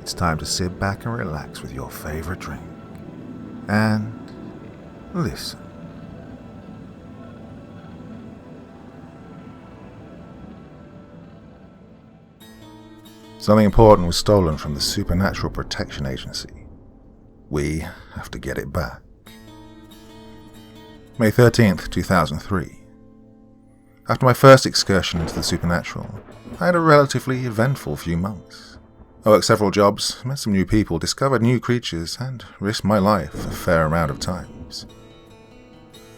it's time to sit back and relax with your favorite drink. And listen. Something important was stolen from the Supernatural Protection Agency. We have to get it back. May 13th, 2003. After my first excursion into the supernatural, I had a relatively eventful few months. I worked several jobs, met some new people, discovered new creatures, and risked my life a fair amount of times.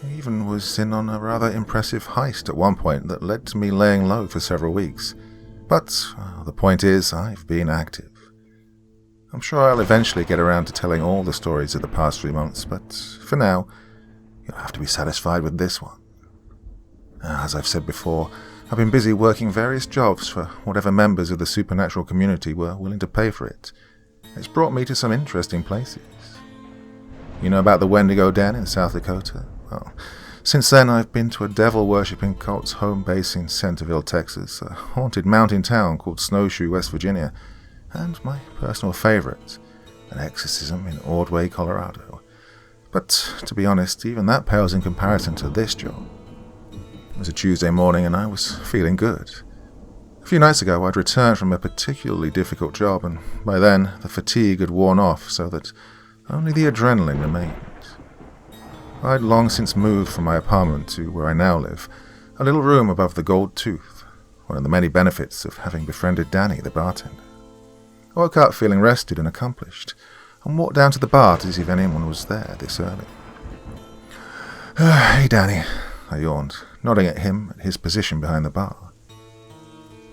I even was in on a rather impressive heist at one point that led to me laying low for several weeks. But the point is, I've been active. I'm sure I'll eventually get around to telling all the stories of the past 3 months, but for now, you'll have to be satisfied with this one. As I've said before, I've been busy working various jobs for whatever members of the supernatural community were willing to pay for it. It's brought me to some interesting places. You know about the Wendigo Den in South Dakota? Well, since then I've been to a devil-worshipping cult's home base in Centerville, Texas, a haunted mountain town called Snowshoe, West Virginia, and my personal favorite, an exorcism in Ordway, Colorado. But, to be honest, even that pales in comparison to this job. It was a Tuesday morning and I was feeling good. A few nights ago I'd returned from a particularly difficult job, and by then the fatigue had worn off so that only the adrenaline remained. I'd long since moved from my apartment to where I now live, a little room above the Gold Tooth, one of the many benefits of having befriended Danny, the bartender. I woke up feeling rested and accomplished, and walked down to the bar to see if anyone was there this early. Hey, Danny, I yawned, nodding at him at his position behind the bar.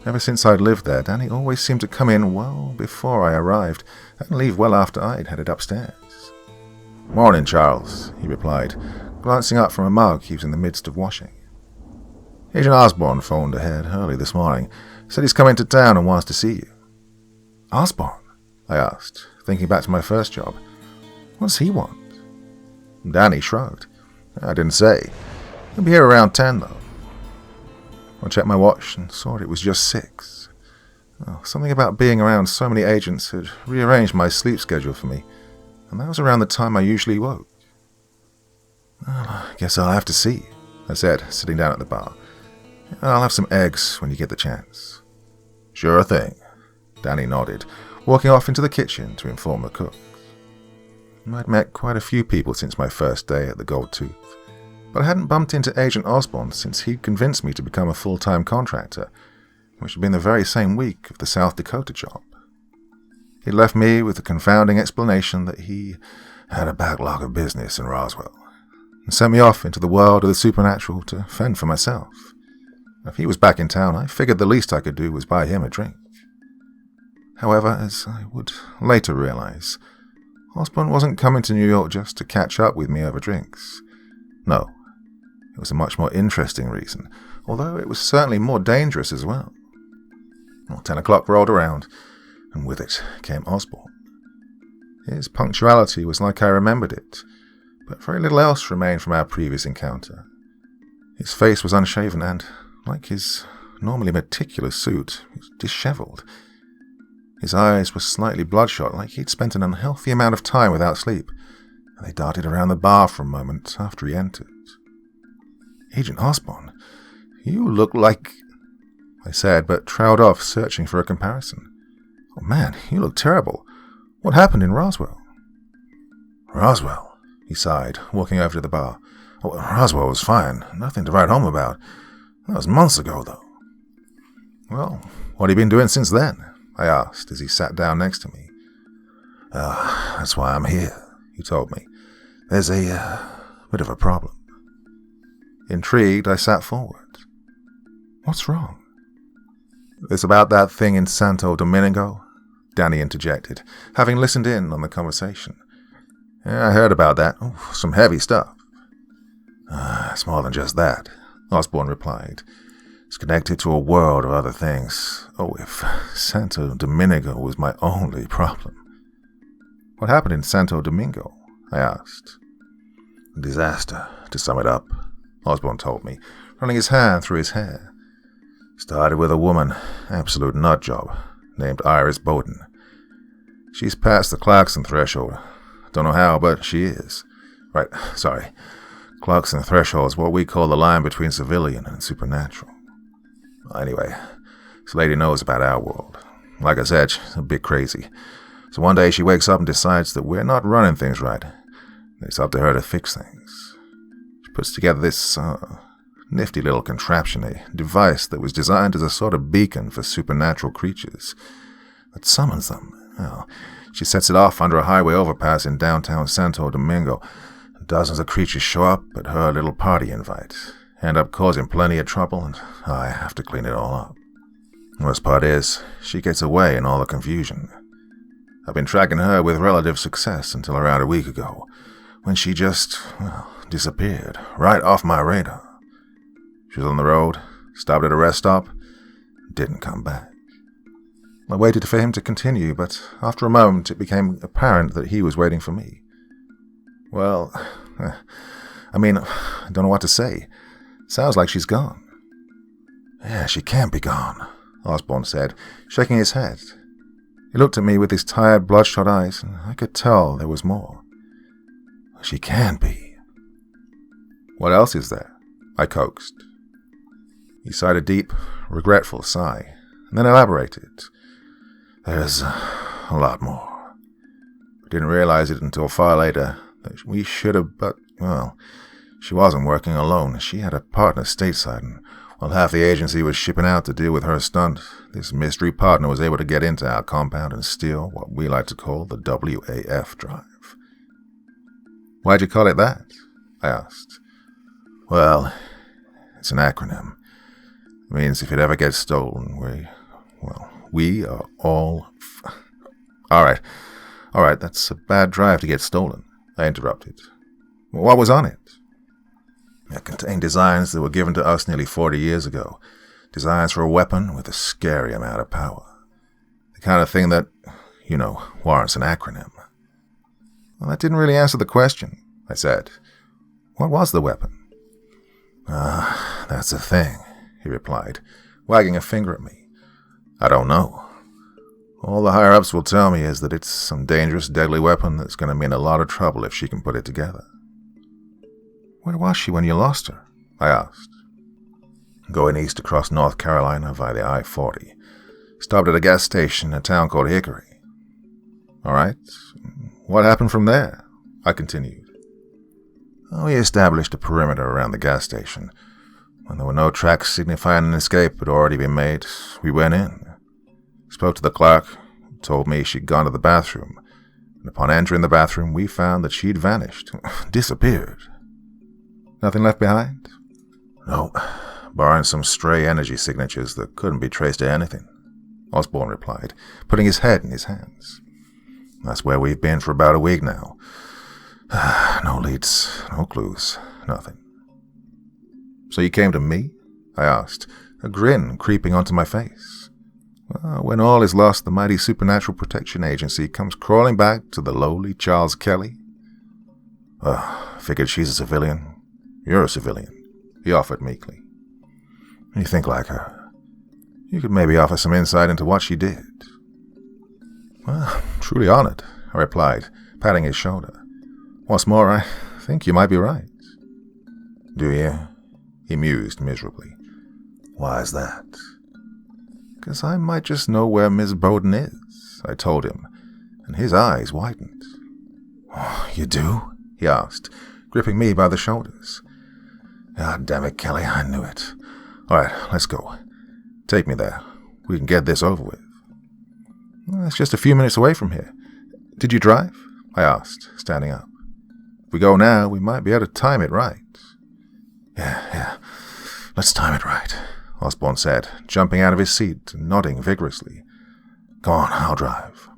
Ever since I'd lived there, Danny always seemed to come in well before I arrived, and leave well after I'd headed upstairs. Morning, Charles, he replied, glancing up from a mug he was in the midst of washing. Agent Osborne phoned ahead early this morning, said he's come into town and wants to see you. Osborne? I asked, thinking back to my first job. What does he want? Danny shrugged. I didn't say. He'll be here around 10, though. I checked my watch and saw it was just 6. Oh, something about being around so many agents had rearranged my sleep schedule for me, and that was around the time I usually woke. Well, I guess I'll have to see you, I said, sitting down at the bar. I'll have some eggs when you get the chance. Sure thing, Danny nodded, walking off into the kitchen to inform the cook. I'd met quite a few people since my first day at the Gold Tooth, but I hadn't bumped into Agent Osborne since he'd convinced me to become a full-time contractor, which had been the very same week of the South Dakota job. He'd left me with the confounding explanation that he had a backlog of business in Roswell, and sent me off into the world of the supernatural to fend for myself. If he was back in town, I figured the least I could do was buy him a drink. However, as I would later realize, Osborne wasn't coming to New York just to catch up with me over drinks. No, it was a much more interesting reason, although it was certainly more dangerous as well. 10 o'clock rolled around, and with it came Osborne. His punctuality was like I remembered it, but very little else remained from our previous encounter. His face was unshaven and, like his normally meticulous suit, was disheveled. His eyes were slightly bloodshot, like he'd spent an unhealthy amount of time without sleep, and they darted around the bar for a moment after he entered. Agent Osborne, you look like... I said, but trailed off, searching for a comparison. Oh man, you look terrible. What happened in Roswell? Roswell, he sighed, walking over to the bar. Oh, Roswell was fine. Nothing to write home about. That was months ago, though. Well, what have you been doing since then? I asked as he sat down next to me. That's why I'm here, he told me. There's a bit of a problem. Intrigued, I sat forward. What's wrong? It's about that thing in Santo Domingo, Danny interjected, having listened in on the conversation. Yeah, I heard about that. Oh, some heavy stuff. It's more than just that, Osborne replied. It's connected to a world of other things. Oh, if Santo Domingo was my only problem. What happened in Santo Domingo? I asked. A disaster, to sum it up, Osborne told me, running his hand through his hair. Started with a woman, absolute nut job, named Iris Bowden. She's past the Clarkson threshold. Don't know how, but she is. Right, sorry. Clarkson threshold is what we call the line between civilian and supernatural. Anyway, this lady knows about our world. Like I said, she's a bit crazy. So one day she wakes up and decides that we're not running things right. It's up to her to fix things. She puts together this nifty little contraption, a device that was designed as a sort of beacon for supernatural creatures that summons them. Well, she sets it off under a highway overpass in downtown Santo Domingo. Dozens of creatures show up at her little party invite, end up causing plenty of trouble, and I have to clean it all up. The worst part is, she gets away in all the confusion. I've been tracking her with relative success until around a week ago, when she just, disappeared, right off my radar. She was on the road, stopped at a rest stop, didn't come back. I waited for him to continue, but after a moment it became apparent that he was waiting for me. Well, I don't know what to say. Sounds like she's gone. Yeah, she can't be gone, Osborne said, shaking his head. He looked at me with his tired, bloodshot eyes, and I could tell there was more. She can't be. What else is there? I coaxed. He sighed a deep, regretful sigh, and then elaborated. There's a lot more. I didn't realize it until far later that we should have, but, she wasn't working alone. She had a partner stateside, and while half the agency was shipping out to deal with her stunt, this mystery partner was able to get into our compound and steal what we like to call the WAF drive. Why'd you call it that? I asked. Well, it's an acronym. It means if it ever gets stolen, we are all... All right, that's a bad drive to get stolen, I interrupted. What was on it? It contained designs that were given to us nearly 40 years ago. Designs for a weapon with a scary amount of power. The kind of thing that, warrants an acronym. Well, that didn't really answer the question, I said. What was the weapon? That's the thing, he replied, wagging a finger at me. I don't know. All the higher-ups will tell me is that it's some dangerous, deadly weapon that's going to mean a lot of trouble if she can put it together. Where was she when you lost her? I asked. Going east across North Carolina via the I-40. Stopped at a gas station in a town called Hickory. All right. What happened from there? I continued. We established a perimeter around the gas station. When there were no tracks signifying an escape had already been made, we went in. Spoke to the clerk, who told me she'd gone to the bathroom, and upon entering the bathroom we found that she'd vanished, disappeared. Nothing left behind? No, barring some stray energy signatures that couldn't be traced to anything, Osborne replied, putting his head in his hands. That's where we've been for about a week now. No leads, no clues, nothing. So you came to me? I asked, a grin creeping onto my face. Well, when all is lost, the mighty Supernatural Protection Agency comes crawling back to the lowly Charles Kelly. Figured she's a civilian. You're a civilian, he offered meekly. You think like her. You could maybe offer some insight into what she did. Well, truly honored, I replied, patting his shoulder. What's more, I think you might be right. Do you? He mused miserably. Why is that? 'Cause I might just know where Miss Bowden is, I told him, and his eyes widened. Oh, you do? He asked, gripping me by the shoulders. God damn it, Kelly, I knew it. All right, let's go. Take me there. We can get this over with. Well, it's just a few minutes away from here. Did you drive? I asked, standing up. If we go now, we might be able to time it right. Yeah. Let's time it right, Osborne said, jumping out of his seat and nodding vigorously. Go on, I'll drive.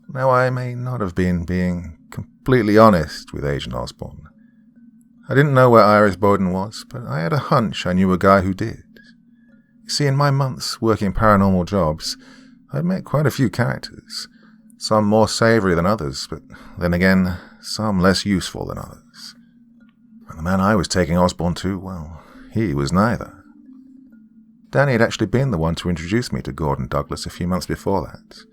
Now, I may not have been being completely honest with Agent Osborne. I didn't know where Iris Bowden was, but I had a hunch I knew a guy who did. You see, in my months working paranormal jobs, I'd met quite a few characters, some more savory than others, but then again, some less useful than others. And the man I was taking Osborne to, well, he was neither. Danny had actually been the one to introduce me to Gordon Douglas a few months before that.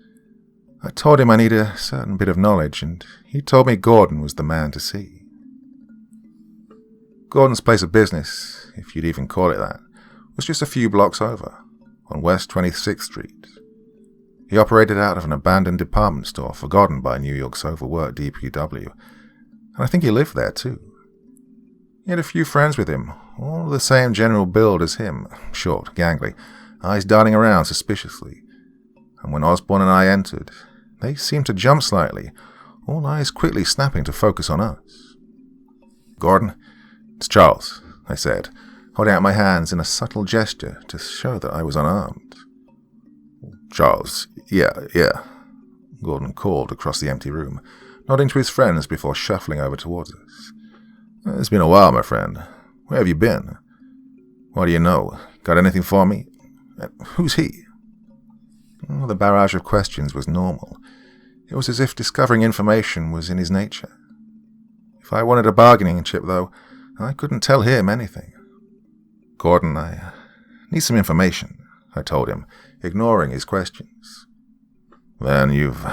I told him I needed a certain bit of knowledge, and he told me Gordon was the man to see. Gordon's place of business, if you'd even call it that, was just a few blocks over, on West 26th Street. He operated out of an abandoned department store forgotten by New York's overworked DPW, and I think he lived there too. He had a few friends with him, all of the same general build as him, short, gangly, eyes darting around suspiciously, and when Osborne and I entered, they seemed to jump slightly, all eyes quickly snapping to focus on us. "Gordon, it's Charles," I said, holding out my hands in a subtle gesture to show that I was unarmed. "Charles, yeah," Gordon called across the empty room, nodding to his friends before shuffling over towards us. "It's been a while, my friend. Where have you been? What do you know? Got anything for me? Who's he?" Oh, the barrage of questions was normal. It was as if discovering information was in his nature. If I wanted a bargaining chip, though, I couldn't tell him anything. "Gordon, I need some information," I told him, ignoring his questions. "Then you've,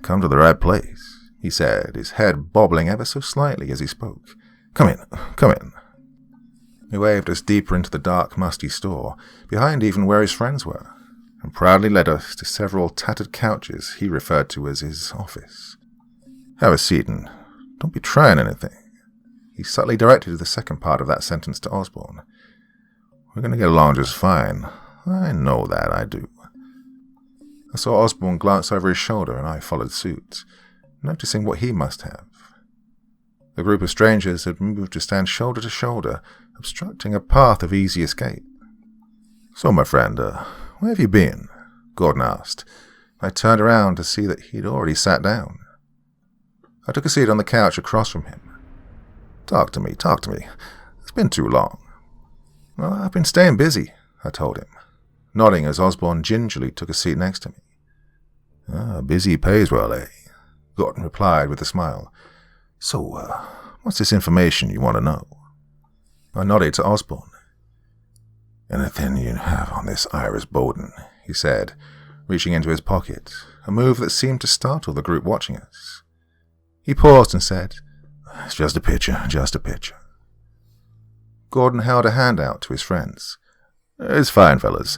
come to the right place," he said, his head bobbling ever so slightly as he spoke. Come in." He waved us deeper into the dark, musty store, behind even where his friends were, and proudly led us to several tattered couches he referred to as his office. "Have a seat and don't be trying anything." He subtly directed the second part of that sentence to Osborne. "We're going to get along just fine. I know that, I do." I saw Osborne glance over his shoulder, and I followed suit, noticing what he must have. The group of strangers had moved to stand shoulder to shoulder, obstructing a path of easy escape. "So, my friend, where have you been?" Gordon asked. I turned around to see that he'd already sat down. I took a seat on the couch across from him. Talk to me. It's been too long." "Well, I've been staying busy," I told him, nodding as Osborne gingerly took a seat next to me. Busy pays well, eh?" Gordon replied with a smile. "So, what's this information you want to know?" I nodded to Osborne. "Anything you have on this Iris Bowden," he said, reaching into his pocket, a move that seemed to startle the group watching us. He paused and said, "It's just a picture. Gordon held a hand out to his friends. "It's fine, fellas.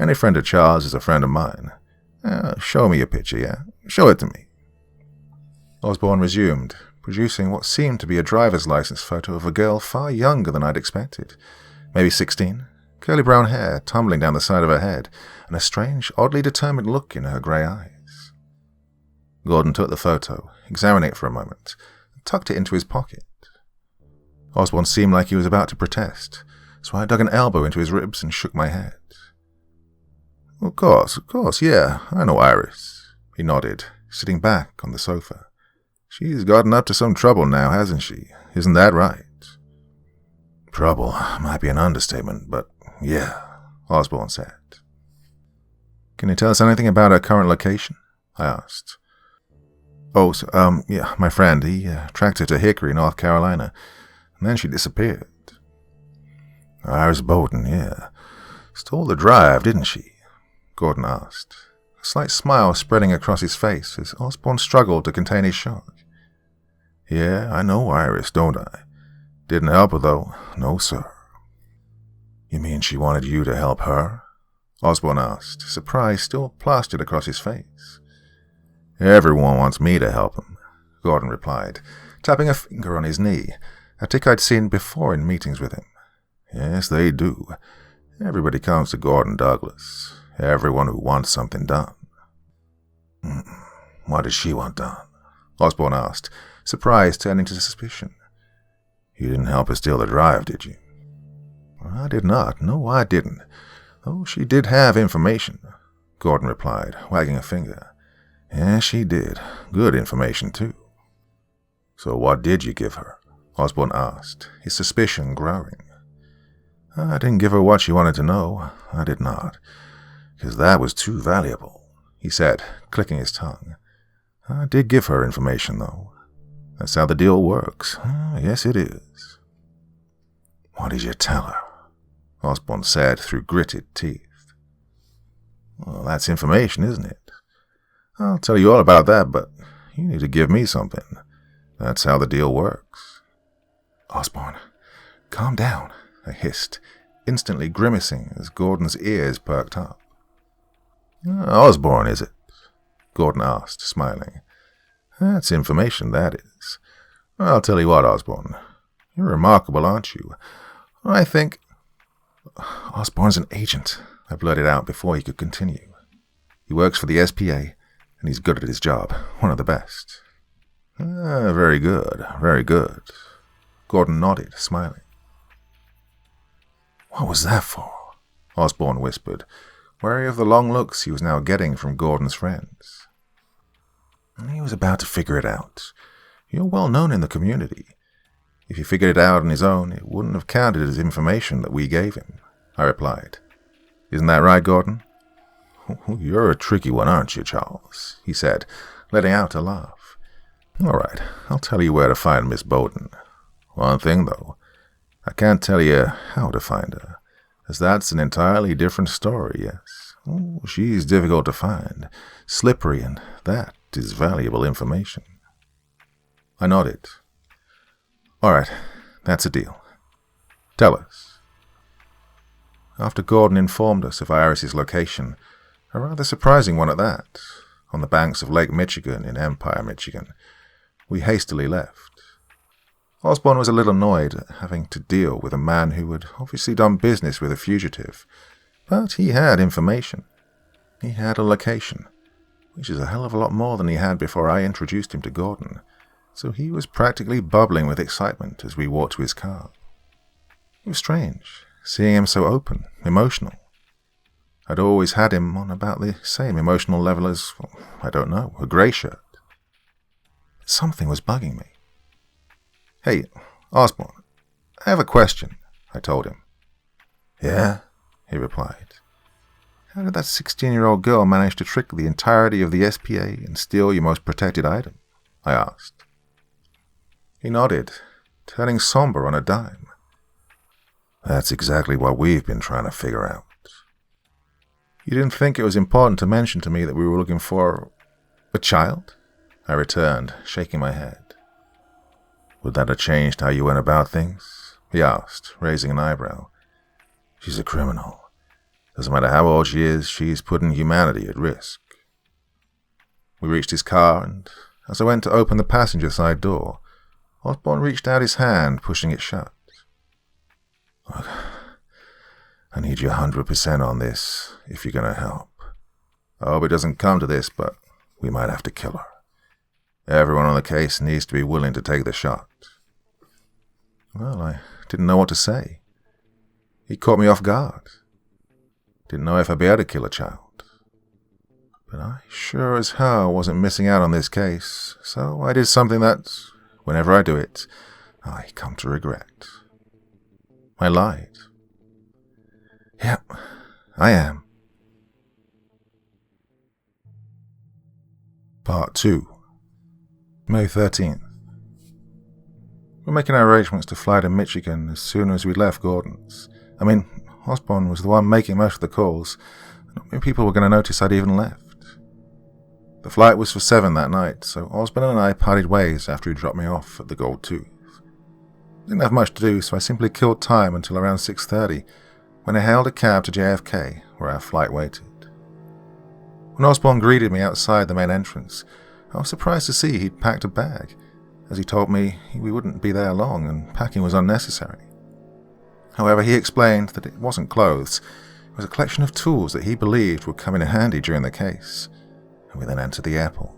Any friend of Charles is a friend of mine. Show me your picture, yeah? Show it to me." Osborne resumed, producing what seemed to be a driver's license photo of a girl far younger than I'd expected. Maybe 16, curly brown hair tumbling down the side of her head, and a strange, oddly determined look in her grey eyes. Gordon took the photo, examining it for a moment, and tucked it into his pocket. Osborne seemed like he was about to protest, so I dug an elbow into his ribs and shook my head. Of course, yeah, I know Iris," he nodded, sitting back on the sofa. "She's gotten up to some trouble now, hasn't she? Isn't that right?" "Trouble might be an understatement, but yeah," Osborne said. "Can you tell us anything about her current location?" I asked. Yeah, my friend, he tracked her to Hickory, North Carolina, and then she disappeared." "Iris Bowden, yeah. Stole the drive, didn't she?" Gordon asked, a slight smile spreading across his face as Osborne struggled to contain his shock. "Yeah, I know Iris, don't I? Didn't help her, though. No, sir." "You mean she wanted you to help her?" Osborne asked, surprise still plastered across his face. "Everyone wants me to help him," Gordon replied, tapping a finger on his knee, a tick I'd seen before in meetings with him. "Yes, they do. Everybody comes to Gordon Douglas. Everyone who wants something done." "What does she want done?" Osborne asked, surprise turning to suspicion. "You didn't help her steal the drive, did you?" "I did not. No, I didn't. Oh, she did have information," Gordon replied, wagging a finger. "Yes, she did. Good information, too." "So what did you give her?" Osborne asked, his suspicion growing. "I didn't give her what she wanted to know. I did not. Because that was too valuable," he said, clicking his tongue. "I did give her information, though. That's how the deal works. Yes, it is." "What did you tell her?" Osborne said through gritted teeth. "Well, that's information, isn't it? I'll tell you all about that, but you need to give me something. That's how the deal works. Osborne, calm down, I hissed, instantly grimacing as Gordon's ears perked up. Osborne, is it? Gordon asked, smiling. That's information, that is. I'll tell you what, Osborne. You're remarkable, aren't you? I think... Osborne's an agent, I blurted out before he could continue. He works for the SPA, and he's good at his job, one of the best. Very good, very good. Gordon nodded, smiling. What was that for? Osborne whispered, wary of the long looks he was now getting from Gordon's friends. He was about to figure it out. You're well known in the community. If he figured it out on his own, it wouldn't have counted as information that we gave him, I replied. Isn't that right, Gordon? You're a tricky one, aren't you, Charles? He said, letting out a laugh. All right, I'll tell you where to find Miss Bowden. One thing, though, I can't tell you how to find her, as that's an entirely different story, yes. She's difficult to find, slippery, and that is valuable information. I nodded. All right, that's a deal. Tell us. After Gordon informed us of Iris's location, a rather surprising one at that, on the banks of Lake Michigan in Empire, Michigan, we hastily left. Osborne was a little annoyed at having to deal with a man who had obviously done business with a fugitive, but he had information. He had a location, which is a hell of a lot more than he had before I introduced him to Gordon, so he was practically bubbling with excitement as we walked to his car. It was strange, seeing him so open, emotional. I'd always had him on about the same emotional level as, I don't know, a grey shirt. Something was bugging me. Hey, Osborne, I have a question, I told him. Yeah, he replied. How did that 16-year-old girl manage to trick the entirety of the SPA and steal your most protected item? I asked. He nodded, turning somber on a dime. That's exactly what we've been trying to figure out. You didn't think it was important to mention to me that we were looking for a child? I returned, shaking my head. Would that have changed how you went about things? He asked, raising an eyebrow. She's a criminal. Doesn't matter how old she is, she's putting humanity at risk. We reached his car, and as I went to open the passenger side door, Osborne reached out his hand, pushing it shut. Look, I need you 100% on this, if you're going to help. I hope it doesn't come to this, but we might have to kill her. Everyone on the case needs to be willing to take the shot. Well, I didn't know what to say. He caught me off guard. Didn't know if I'd be able to kill a child. But I sure as hell wasn't missing out on this case, so I did something that, whenever I do it, I come to regret. I lied. Yep, I am. Part 2. May 13th. We're making our arrangements to fly to Michigan as soon as we left Gordon's. Osborne was the one making most of the calls. Not many people were going to notice I'd even left. The flight was for 7 that night, so Osborne and I parted ways after he dropped me off at the Gold Tooth. Didn't have much to do, so I simply killed time until around 6:30, when I hailed a cab to JFK, where our flight waited. When Osborne greeted me outside the main entrance, I was surprised to see he'd packed a bag, as he told me we wouldn't be there long and packing was unnecessary. However, he explained that it wasn't clothes, it was a collection of tools that he believed would come in handy during the case, and we then entered the airport.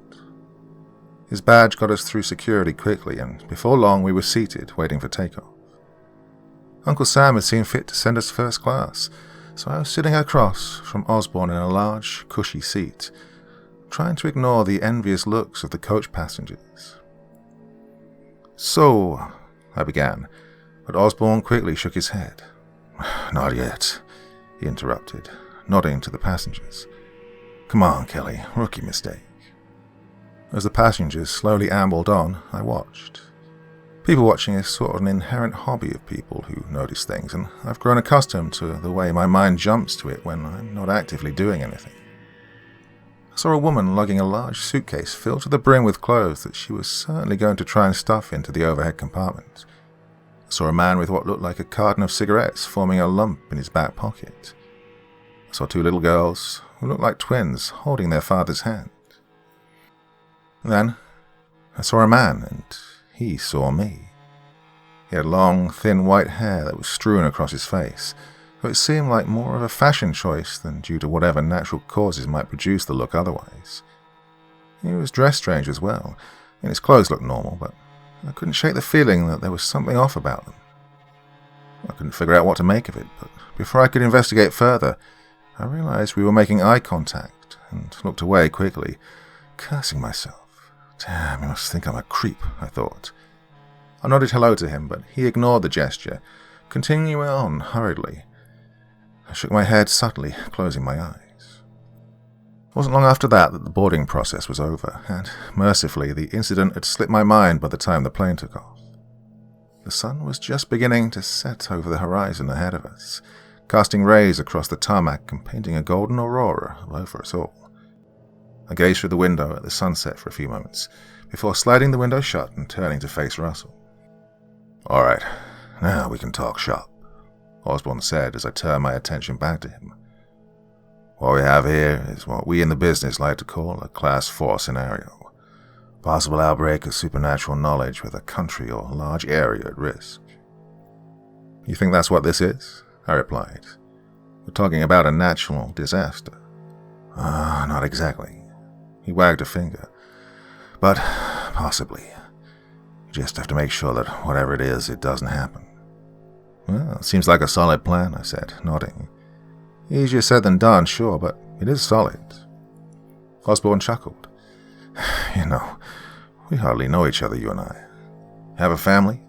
His badge got us through security quickly, and before long we were seated, waiting for takeoff. Uncle Sam had seen fit to send us first class, so I was sitting across from Osborne in a large, cushy seat, trying to ignore the envious looks of the coach passengers. So, I began, but Osborne quickly shook his head. Not yet, he interrupted, nodding to the passengers. Come on, Kelly, rookie mistake. As the passengers slowly ambled on, I watched. People watching is sort of an inherent hobby of people who notice things, and I've grown accustomed to the way my mind jumps to it when I'm not actively doing anything. I saw a woman lugging a large suitcase filled to the brim with clothes that she was certainly going to try and stuff into the overhead compartment. I saw a man with what looked like a carton of cigarettes forming a lump in his back pocket. I saw 2 little girls who looked like twins holding their father's hand. Then I saw a man, and he saw me. He had long, thin white hair that was strewn across his face, though it seemed like more of a fashion choice than due to whatever natural causes might produce the look otherwise. He was dressed strange as well, and his clothes looked normal, but I couldn't shake the feeling that there was something off about them. I couldn't figure out what to make of it, but before I could investigate further, I realized we were making eye contact and looked away quickly, cursing myself. Damn, he must think I'm a creep, I thought. I nodded hello to him, but he ignored the gesture, continuing on hurriedly. I shook my head subtly, closing my eyes. It wasn't long after that the boarding process was over, and mercifully the incident had slipped my mind by the time the plane took off. The sun was just beginning to set over the horizon ahead of us, casting rays across the tarmac and painting a golden aurora over us all. I gazed through the window at the sunset for a few moments, before sliding the window shut and turning to face Russell. "All right, now we can talk shop," Osborne said as I turned my attention back to him. "What we have here is what we in the business like to call a Class 4 scenario. Possible outbreak of supernatural knowledge with a country or large area at risk." "You think that's what this is?" I replied. "We're talking about a natural disaster." Not exactly." He wagged a finger. "But possibly. You just have to make sure that whatever it is, it doesn't happen." "Well, seems like a solid plan," I said, nodding. "Easier said than done, sure, but it is solid." Osborne chuckled. "You know, we hardly know each other, you and I. Have a family?"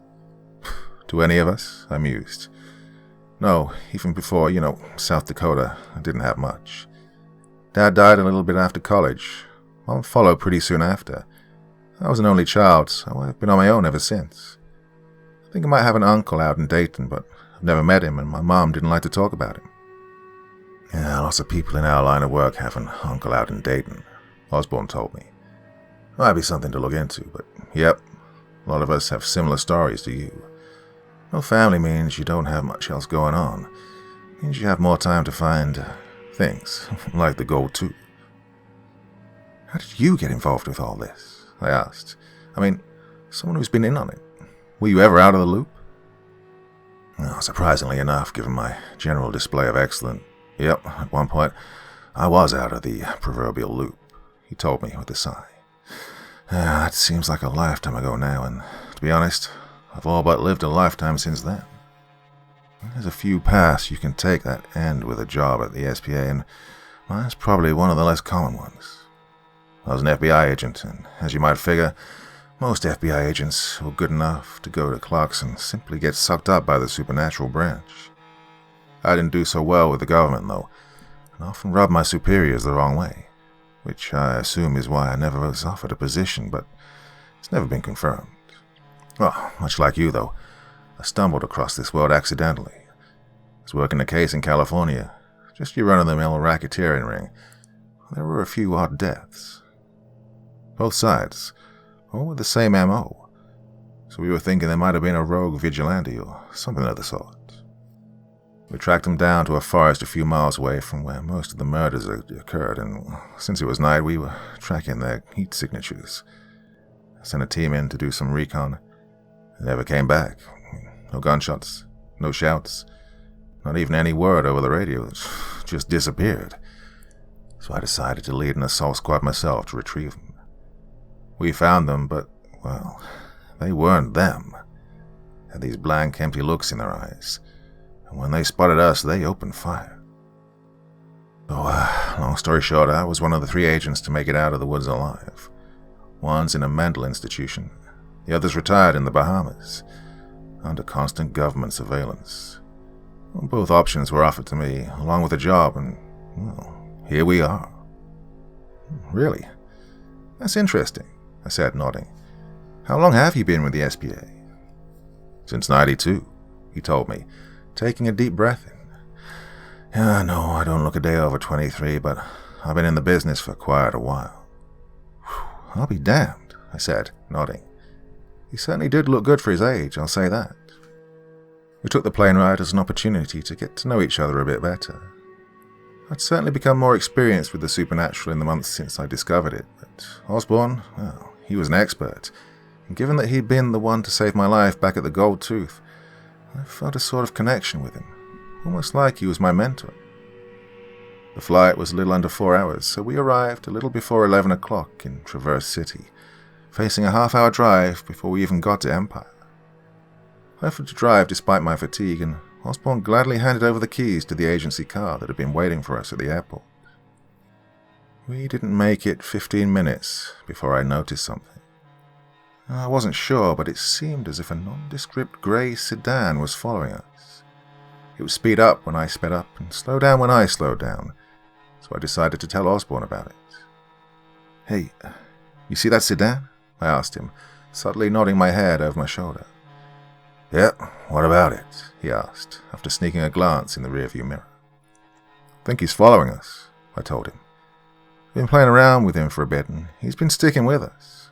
"Do any of us?" I mused. "No, even before, South Dakota, I didn't have much. Dad died a little bit after college. Mom followed pretty soon after. I was an only child, so I've been on my own ever since. I think I might have an uncle out in Dayton, but I've never met him, and my mom didn't like to talk about him." "Yeah, lots of people in our line of work have an uncle out in Dayton," Osborne told me. "Might be something to look into, but yep, a lot of us have similar stories to you. No family means you don't have much else going on. It means you have more time to find things, like the gold tooth." "How did you get involved with all this?" I asked. "I mean, someone who's been in on it. Were you ever out of the loop?" "Oh, surprisingly enough, given my general display of excellence, yep, at one point, I was out of the proverbial loop," he told me with a sigh. "That seems like a lifetime ago now, and to be honest, I've all but lived a lifetime since then. There's a few paths you can take that end with a job at the SPA, and mine's probably one of the less common ones. I was an FBI agent, and as you might figure, most FBI agents who are good enough to go to Clarkson simply get sucked up by the supernatural branch. I didn't do so well with the government, though, and often rubbed my superiors the wrong way, which I assume is why I never was offered a position, but it's never been confirmed. Well, much like you, though, I stumbled across this world accidentally. I was working a case in California, just your run-of-the-mill racketeering ring. There were a few odd deaths. Both sides, all with the same MO. So we were thinking there might have been a rogue vigilante or something of the sort. We tracked him down to a forest a few miles away from where most of the murders had occurred, and since it was night, we were tracking their heat signatures. I sent a team in to do some recon. They never came back. No gunshots, no shouts, not even any word over the radio. It just disappeared. So I decided to lead an assault squad myself to retrieve them. We found them, but, well, they weren't them. They had these blank, empty looks in their eyes, and when they spotted us, they opened fire. So, long story short, I was one of the 3 agents to make it out of the woods alive. One's in a mental institution. The other's retired in the Bahamas, under constant government surveillance. Both options were offered to me, along with a job, and, well, here we are." "Really? That's interesting," I said, nodding. "How long have you been with the SPA?" "Since '92, he told me, taking a deep breath in. "Yeah, no, I don't look a day over 23, but I've been in the business for quite a while." "Whew, I'll be damned," I said, nodding. He certainly did look good for his age, I'll say that. We took the plane ride as an opportunity to get to know each other a bit better. I'd certainly become more experienced with the supernatural in the months since I discovered it, but Osborne, well, he was an expert, and given that he'd been the one to save my life back at the Gold Tooth, I felt a sort of connection with him, almost like he was my mentor. The flight was a little under 4 hours, so we arrived a little before 11 o'clock in Traverse City, facing a half-hour drive before we even got to Empire. I offered to drive despite my fatigue, and Osborne gladly handed over the keys to the agency car that had been waiting for us at the airport. We didn't make it 15 minutes before I noticed something. I wasn't sure, but it seemed as if a nondescript grey sedan was following us. It would speed up when I sped up and slow down when I slowed down, so I decided to tell Osborne about it. "Hey, you see that sedan?" I asked him, subtly nodding my head over my shoulder. "Yep, what about it?" he asked, after sneaking a glance in the rearview mirror. "I think he's following us," I told him. "I've been playing around with him for a bit, and he's been sticking with us."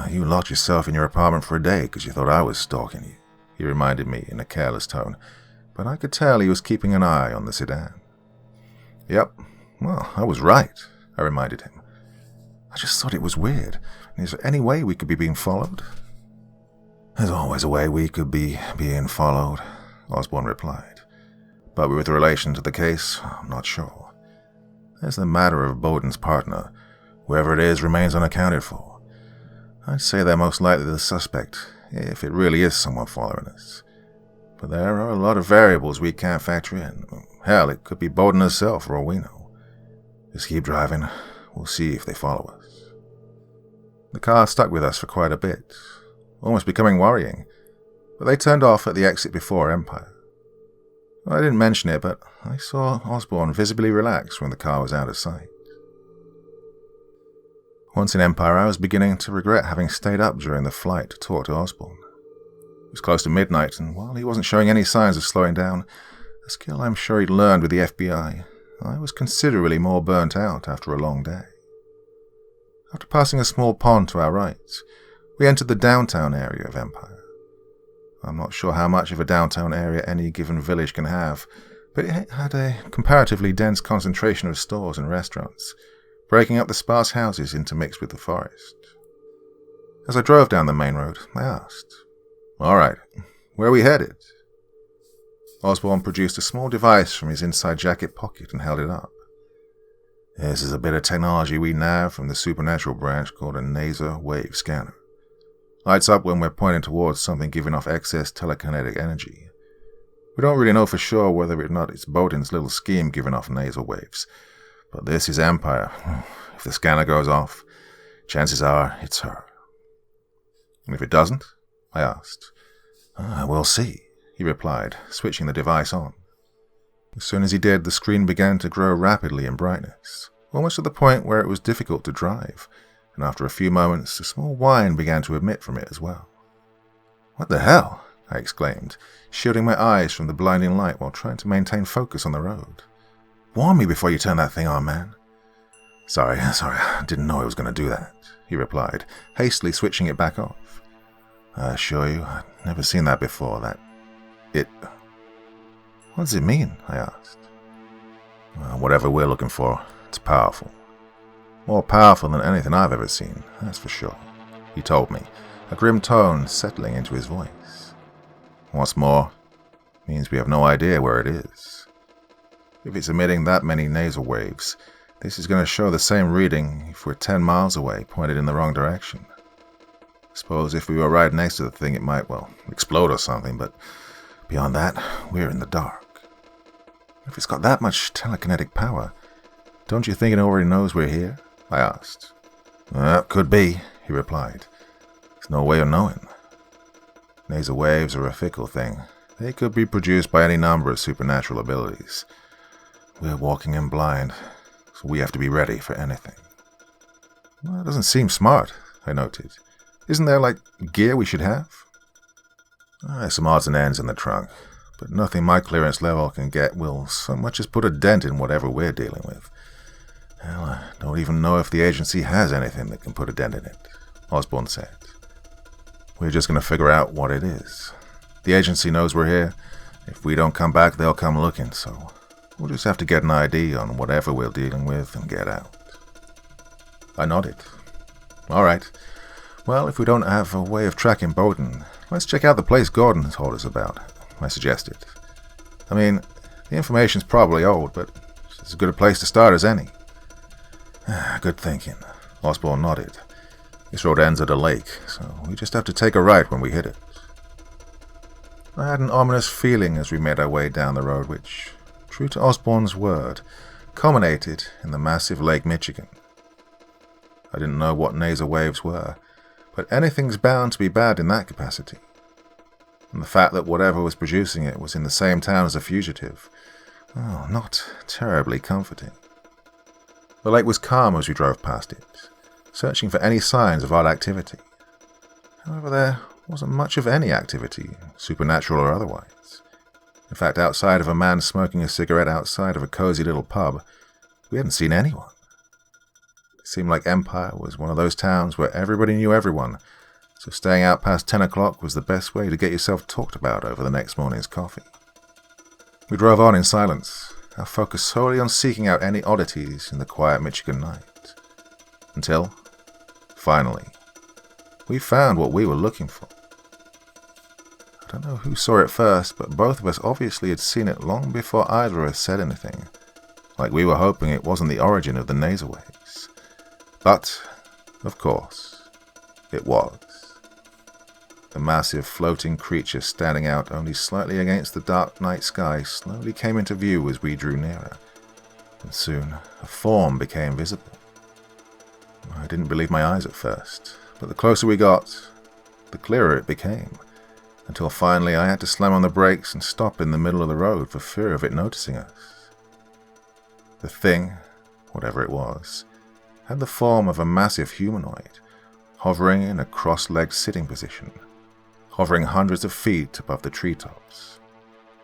"You locked yourself in your apartment for a day because you thought I was stalking you," he reminded me in a careless tone, but I could tell he was keeping an eye on the sedan. "Yep, well, I was right," I reminded him. "I just thought it was weird. Is there any way we could be being followed?" "There's always a way we could be being followed," Osborne replied. "But with relation to the case, I'm not sure. There's the matter of Bowden's partner. Whoever it is remains unaccounted for. I'd say they're most likely the suspect, if it really is someone following us. But there are a lot of variables we can't factor in. Hell, it could be Bowden herself for all we know. Just keep driving. We'll see if they follow us." The car stuck with us for quite a bit, almost becoming worrying, but they turned off at the exit before Empire. I didn't mention it, but I saw Osborne visibly relax when the car was out of sight. Once in Empire, I was beginning to regret having stayed up during the flight to talk to Osborne. It was close to midnight, and while he wasn't showing any signs of slowing down, a skill I'm sure he'd learned with the FBI, I was considerably more burnt out after a long day. After passing a small pond to our right, we entered the downtown area of Empire. I'm not sure how much of a downtown area any given village can have, but it had a comparatively dense concentration of stores and restaurants, breaking up the sparse houses intermixed with the forest. As I drove down the main road, I asked, "All right, where are we headed?" Osborne produced a small device from his inside jacket pocket and held it up. "This is a bit of technology we nav from the supernatural branch called a nasal wave scanner. Lights up when we're pointing towards something giving off excess telekinetic energy. We don't really know for sure whether or not it's Bowden's little scheme giving off nasal waves, but this is Empire. If the scanner goes off, chances are it's her." "And if it doesn't?" I asked. "We'll see," he replied, switching the device on. As soon as he did, the screen began to grow rapidly in brightness, almost to the point where it was difficult to drive, and after a few moments, a small whine began to emit from it as well. "What the hell?" I exclaimed, shielding my eyes from the blinding light while trying to maintain focus on the road. "Warn me before you turn that thing on, man." Sorry, I didn't know I was going to do that," he replied, hastily switching it back off. "I assure you, I've never seen that before, What does it mean?" I asked. Whatever we're looking for, it's powerful. More powerful than anything I've ever seen, that's for sure," he told me, a grim tone settling into his voice. "What's more, means we have no idea where it is. If it's emitting that many nasal waves, this is going to show the same reading if we're 10 miles away, pointed in the wrong direction. Suppose if we were right next to the thing, it might, explode or something, but beyond that, we're in the dark. If it's got that much telekinetic power, don't you think it already knows we're here?" I asked. Could be," he replied. "There's no way of knowing. Nasal waves are a fickle thing. They could be produced by any number of supernatural abilities. We're walking in blind, so we have to be ready for anything." "Well, it doesn't seem smart," I noted. "Isn't there, gear we should have?" "There's some odds and ends in the trunk, but nothing my clearance level can get will so much as put a dent in whatever we're dealing with. Hell, I don't even know if the agency has anything that can put a dent in it, Osborne said. We're just going to figure out what it is. The agency knows we're here. If we don't come back, they'll come looking, so we'll just have to get an ID on whatever we're dealing with and get out. I nodded. All right. Well, if we don't have a way of tracking Bowden, let's check out the place Gordon told us about, I suggested. I mean, the information's probably old, but it's as good a place to start as any. Good thinking. Osborne nodded. This road ends at a lake, so we just have to take a right when we hit it. I had an ominous feeling as we made our way down the road which, true to Osborne's word, culminated in the massive Lake Michigan. I didn't know what nasal waves were, but anything's bound to be bad in that capacity. And the fact that whatever was producing it was in the same town as a fugitive, not terribly comforting. The lake was calm as we drove past it, searching for any signs of odd activity. However, there wasn't much of any activity, supernatural or otherwise. In fact, outside of a man smoking a cigarette outside of a cozy little pub, we hadn't seen anyone. It seemed like Empire was one of those towns where everybody knew everyone, so staying out past 10 o'clock was the best way to get yourself talked about over the next morning's coffee. We drove on in silence, our focus solely on seeking out any oddities in the quiet Michigan night. Until, finally, we found what we were looking for. I don't know who saw it first, but both of us obviously had seen it long before either of us said anything, like we were hoping it wasn't the origin of the nasal waves. But, of course, it was. The massive floating creature standing out only slightly against the dark night sky slowly came into view as we drew nearer, and soon a form became visible. I didn't believe my eyes at first, but the closer we got, the clearer it became, until finally I had to slam on the brakes and stop in the middle of the road for fear of it noticing us. The thing, whatever it was, had the form of a massive humanoid, hovering in a cross-legged sitting position, hovering hundreds of feet above the treetops,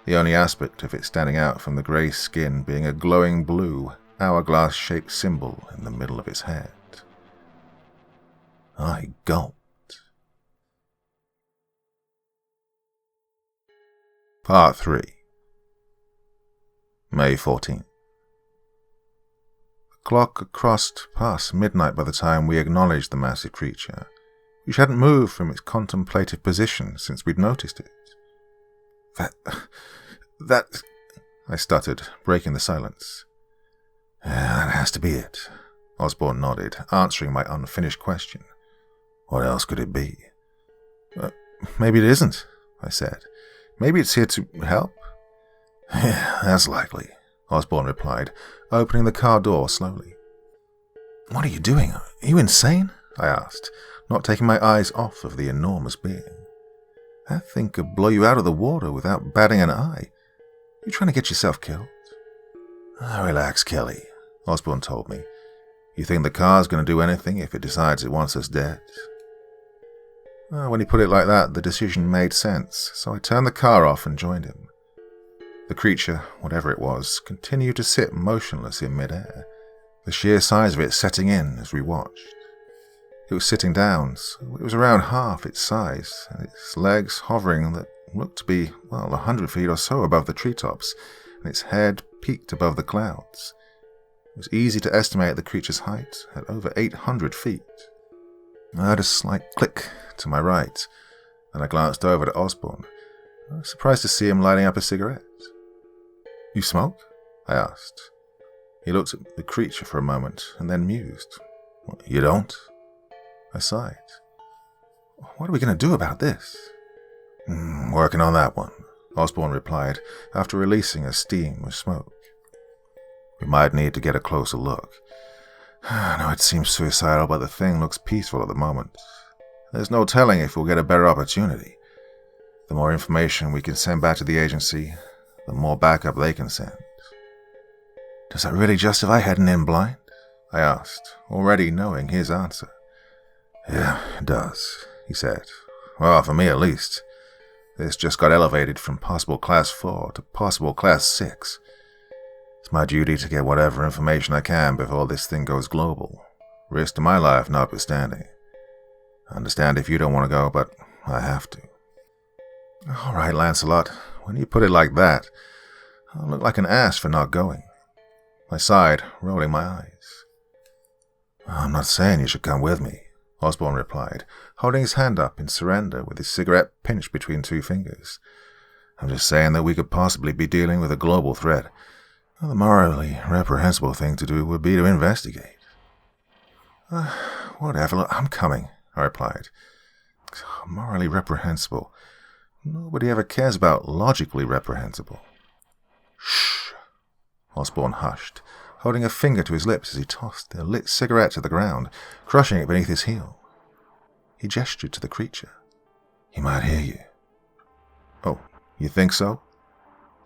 the only aspect of it standing out from the grey skin being a glowing blue, hourglass-shaped symbol in the middle of its head. I gulped. Part 3. May 14th. The clock had crossed past midnight by the time we acknowledged the massive creature, which hadn't moved from its contemplative position since we'd noticed it. That... I stuttered, breaking the silence. That has to be it, Osborne nodded, answering my unfinished question. What else could it be? Maybe it isn't, I said. Maybe it's here to help? Yeah, that's likely, Osborne replied, opening the car door slowly. What are you doing? Are you insane? I asked, not taking my eyes off of the enormous being. That thing could blow you out of the water without batting an eye. You trying to get yourself killed? Relax, Kelly, Osborne told me. You think the car's going to do anything if it decides it wants us dead? When he put it like that, the decision made sense, so I turned the car off and joined him. The creature, whatever it was, continued to sit motionless in midair, the sheer size of it setting in as we watched. It was sitting down, so it was around half its size, and its legs hovering that looked to be, 100 feet or so above the treetops, and its head peaked above the clouds. It was easy to estimate the creature's height at over 800 feet. I heard a slight click to my right, and I glanced over to Osborne. I was surprised to see him lighting up a cigarette. You smoke? I asked. He looked at the creature for a moment, and then mused. You don't? I sighed. What are we going to do about this? Working on that one, Osborne replied, after releasing a steam of smoke. We might need to get a closer look. I know it seems suicidal, but the thing looks peaceful at the moment. There's no telling if we'll get a better opportunity. The more information we can send back to the agency, the more backup they can send. Does that really justify heading in blind? I asked, already knowing his answer. Yeah, it does, he said. Well, for me at least. This just got elevated from possible Class 4 to possible Class 6. It's my duty to get whatever information I can before this thing goes global. Risk to my life notwithstanding. I understand if you don't want to go, but I have to. All right, Lancelot, when you put it like that, I look like an ass for not going. I sighed, rolling my eyes. I'm not saying you should come with me, Osborne replied, holding his hand up in surrender with his cigarette pinched between two fingers. I'm just saying that we could possibly be dealing with a global threat. The morally reprehensible thing to do would be to investigate. Whatever, look, I'm coming, I replied. Morally reprehensible. Nobody ever cares about logically reprehensible. Shh. Osborne hushed, holding a finger to his lips as he tossed the lit cigarette to the ground, crushing it beneath his heel. He gestured to the creature. He might hear you. Oh, you think so?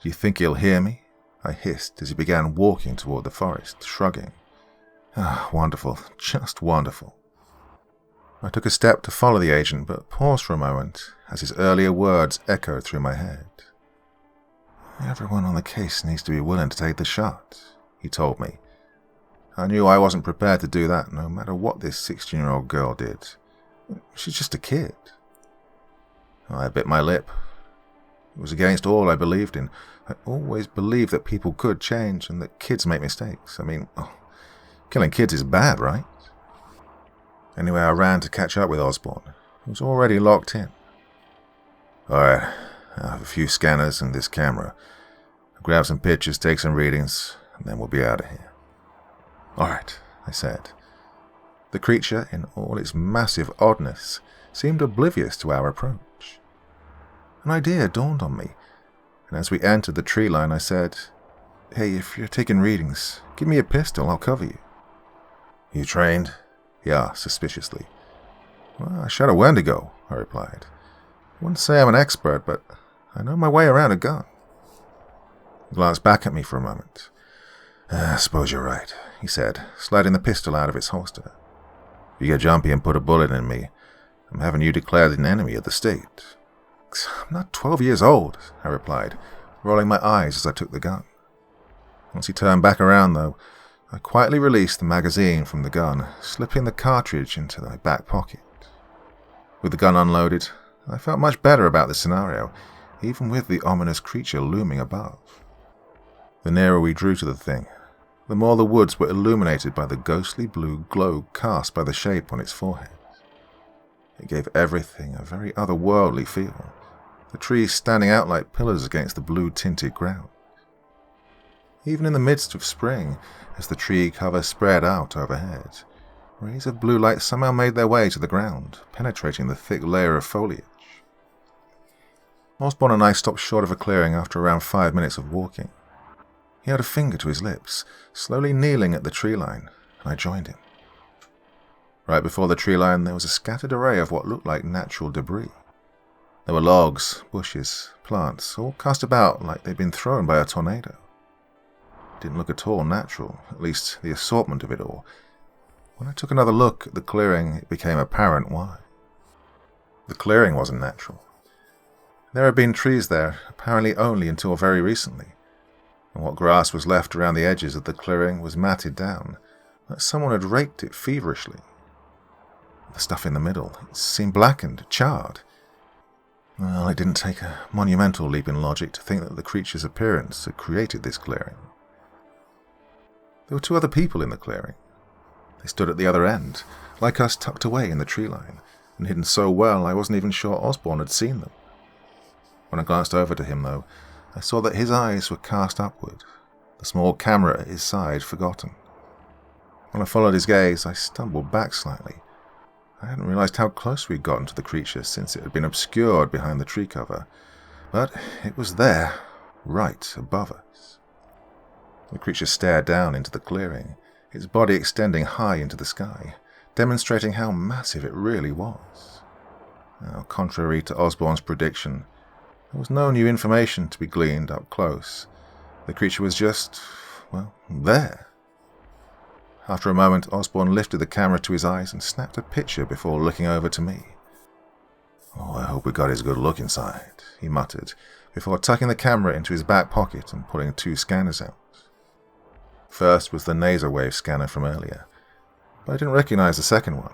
Do you think he'll hear me? I hissed as he began walking toward the forest, shrugging. Wonderful, just wonderful. I took a step to follow the agent, but paused for a moment as his earlier words echoed through my head. Everyone on the case needs to be willing to take the shot, he told me. I knew I wasn't prepared to do that, no matter what this 16-year-old girl did. She's just a kid. I bit my lip. It was against all I believed in. I always believed that people could change and that kids make mistakes. I mean, killing kids is bad, right? Anyway, I ran to catch up with Osborne, who was already locked in. Alright, I have a few scanners and this camera. I'll grab some pictures, take some readings, and then we'll be out of here. Alright, I said. The creature, in all its massive oddness, seemed oblivious to our approach. An idea dawned on me, and as we entered the tree line, I said, Hey, if you're taking readings, give me a pistol, I'll cover you. You trained? He asked suspiciously. Well, I shot a Wendigo, I replied. I wouldn't say I'm an expert, but I know my way around a gun. He glanced back at me for a moment. I suppose you're right, he said, sliding the pistol out of its holster. If you get jumpy and put a bullet in me, I'm having you declared an enemy of the state. I'm not 12 years old, I replied, rolling my eyes as I took the gun. Once he turned back around, though, I quietly released the magazine from the gun, slipping the cartridge into my back pocket. With the gun unloaded, I felt much better about the scenario, even with the ominous creature looming above. The nearer we drew to the thing, the more the woods were illuminated by the ghostly blue glow cast by the shape on its forehead. It gave everything a very otherworldly feel, the trees standing out like pillars against the blue-tinted ground. Even in the midst of spring, as the tree cover spread out overhead, rays of blue light somehow made their way to the ground, penetrating the thick layer of foliage. Osborne and I stopped short of a clearing after around 5 minutes of walking. He had a finger to his lips, slowly kneeling at the tree line, and I joined him. Right before the tree line there was a scattered array of what looked like natural debris. There were logs, bushes, plants, all cast about like they'd been thrown by a tornado. It didn't look at all natural, at least the assortment of it all. When I took another look at the clearing, it became apparent why. The clearing wasn't natural. There had been trees there, apparently only until very recently, and what grass was left around the edges of the clearing was matted down, like someone had raked it feverishly. The stuff in the middle, it seemed blackened, charred. Well, it didn't take a monumental leap in logic to think that the creature's appearance had created this clearing. There were 2 other people in the clearing. They stood at the other end, like us, tucked away in the tree line, and hidden so well I wasn't even sure Osborne had seen them. When I glanced over to him, though, I saw that his eyes were cast upward, the small camera at his side forgotten. When I followed his gaze, I stumbled back slightly. I hadn't realized how close we'd gotten to the creature since it had been obscured behind the tree cover, but it was there, right above us. The creature stared down into the clearing, its body extending high into the sky, demonstrating how massive it really was. Now, contrary to Osborne's prediction, there was no new information to be gleaned up close. The creature was just, well, there. After a moment, Osborne lifted the camera to his eyes and snapped a picture before looking over to me. "Oh, I hope we got his good look inside," he muttered, before tucking the camera into his back pocket and pulling 2 scanners out. First was the nasal wave scanner from earlier, but I didn't recognize the second one.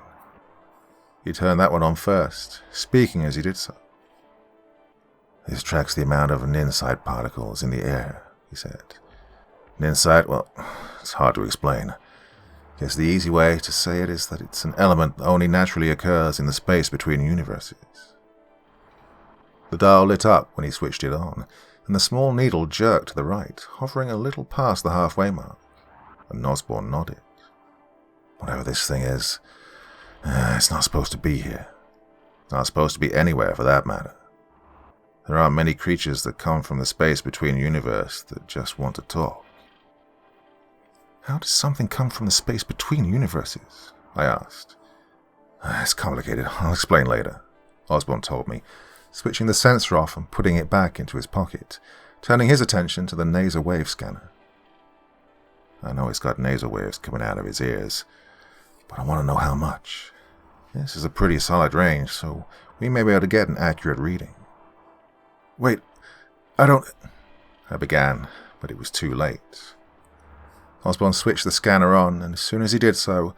He turned that one on first, speaking as he did so. "This tracks the amount of Ninsite particles in the air," he said. "Ninsite, well, it's hard to explain. Guess the easy way to say it is that it's an element that only naturally occurs in the space between universes." The dial lit up when he switched it on, and the small needle jerked to the right, hovering a little past the halfway mark, and Osborn nodded. "Whatever this thing is, it's not supposed to be here. It's not supposed to be anywhere, for that matter. There aren't many creatures that come from the space between universes that just want to talk." "How does something come from the space between universes?" I asked. "It's complicated. I'll explain later," Osborn told me, switching the sensor off and putting it back into his pocket, turning his attention to the nasal wave scanner. I know it's got nasal waves coming out of his ears, but I want to know how much. This is a pretty solid range, so we may be able to get an accurate reading. "Wait, I began, but it was too late. Osborn switched the scanner on, and as soon as he did so,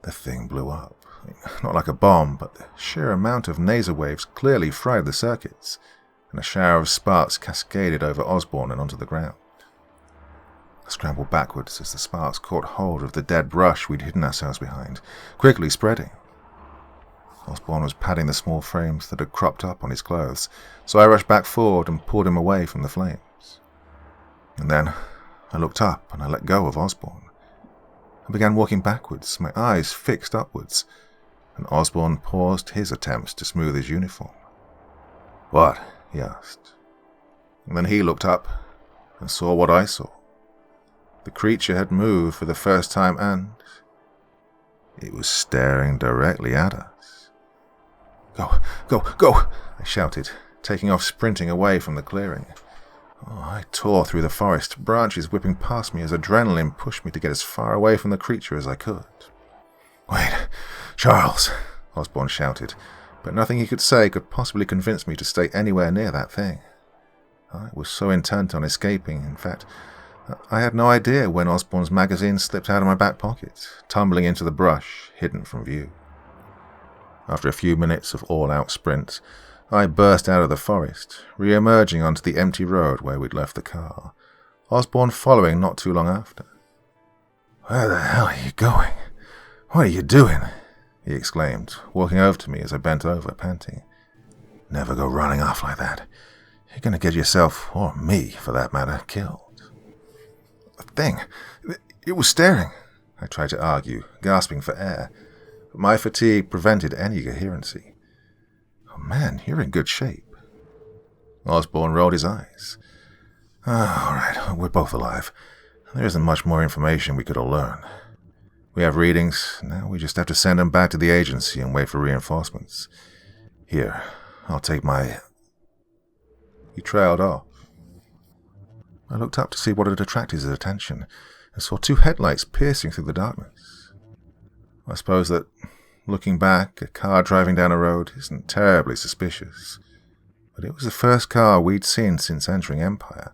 the thing blew up. Not like a bomb, but the sheer amount of nasal waves clearly fried the circuits, and a shower of sparks cascaded over Osborn and onto the ground. I scrambled backwards as the sparks caught hold of the dead brush we'd hidden ourselves behind, quickly spreading. Osborn was patting the small frames that had cropped up on his clothes, so I rushed back forward and pulled him away from the flames. And then I looked up and I let go of Osborn. I began walking backwards, my eyes fixed upwards, and Osborn paused his attempts to smooth his uniform. "What?" he asked. And then he looked up and saw what I saw. The creature had moved for the first time, and it was staring directly at us. "Go, go, go!" I shouted, taking off sprinting away from the clearing. I tore through the forest, branches whipping past me as adrenaline pushed me to get as far away from the creature as I could. "Wait, Charles!" Osborn shouted, but nothing he could say could possibly convince me to stay anywhere near that thing. I was so intent on escaping, in fact, I had no idea when Osborn's magazine slipped out of my back pocket, tumbling into the brush, hidden from view. After a few minutes of all-out sprints, I burst out of the forest, re-emerging onto the empty road where we'd left the car, Osborn following not too long after. "Where the hell are you going? What are you doing?" he exclaimed, walking over to me as I bent over, panting. "Never go running off like that. You're going to get yourself, or me for that matter, killed." "The thing, it was staring," I tried to argue, gasping for air, but my fatigue prevented any coherency. "Oh man, you're in good shape." Osborn rolled his eyes. "All right, we're both alive. There isn't much more information we could all learn. We have readings, now we just have to send them back to the agency and wait for reinforcements. Here, I'll take my..." He trailed off. I looked up to see what had attracted his attention, and saw 2 headlights piercing through the darkness. I suppose that, looking back, a car driving down a road isn't terribly suspicious, but it was the first car we'd seen since entering Empire,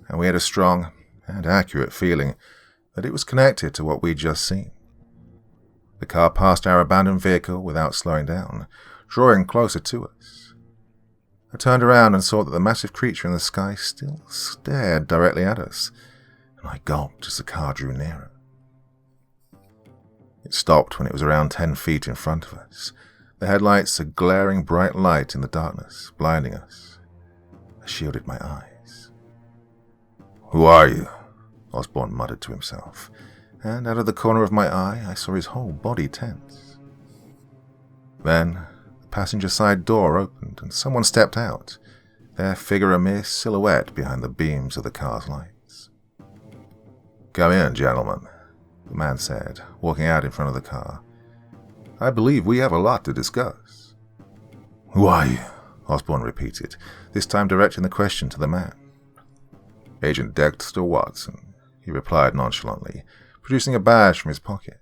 and we had a strong and accurate feeling that it was connected to what we'd just seen. The car passed our abandoned vehicle without slowing down, drawing closer to us. I turned around and saw that the massive creature in the sky still stared directly at us, and I gulped as the car drew nearer. It stopped when it was around 10 feet in front of us, the headlights a glaring bright light in the darkness, blinding us. I shielded my eyes. "Who are you?" Osborn muttered to himself, and out of the corner of my eye I saw his whole body tense. Then the passenger side door opened and someone stepped out, their figure a mere silhouette behind the beams of the car's lights. "Come in, gentlemen," the man said, walking out in front of the car. "I believe we have a lot to discuss." "Who are you?" Osborn repeated, this time directing the question to the man. "Agent Dexter Watson," he replied nonchalantly, producing a badge from his pocket.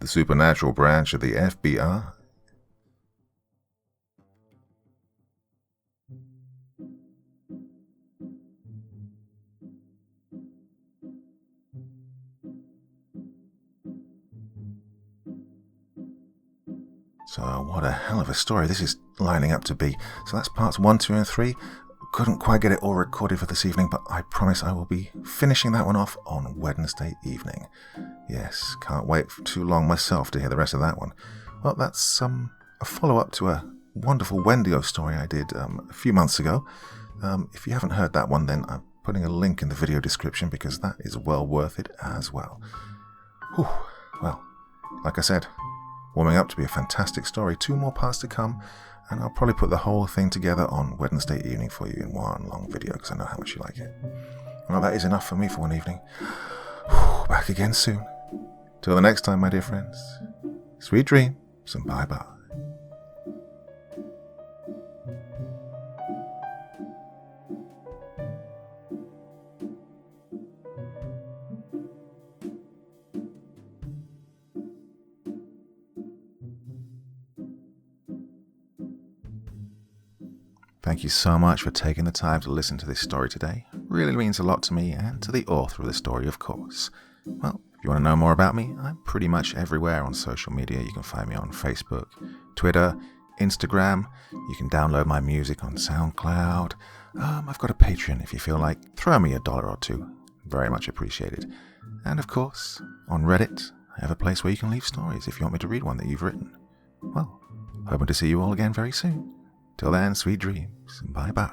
"The supernatural branch of the FBI." So what a hell of a story this is lining up to be. So that's parts 1, 2, and 3. Couldn't quite get it all recorded for this evening, but I promise I will be finishing that one off on Wednesday evening. Yes, can't wait for too long myself to hear the rest of that one. Well, that's a follow-up to a wonderful Wendigo story I did a few months ago. If you haven't heard that one, then I'm putting a link in the video description because that is well worth it as well. Whew. Well, like I said, warming up to be a fantastic story. 2 more parts to come, and I'll probably put the whole thing together on Wednesday evening for you in one long video because I know how much you like it. Well, that is enough for me for one evening. Whew. Back again soon. Till the next time, my dear friends. Sweet dreams and bye-bye. Thank you so much for taking the time to listen to this story today. It really means a lot to me and to the author of the story, of course. Well, if you want to know more about me, I'm pretty much everywhere on social media. You can find me on Facebook, Twitter, Instagram. You can download my music on SoundCloud. I've got a Patreon if you feel like. Throw me $1 or $2. Very much appreciated. And of course, on Reddit, I have a place where you can leave stories if you want me to read one that you've written. Well, hoping to see you all again very soon. Till then, sweet dreams, and bye-bye.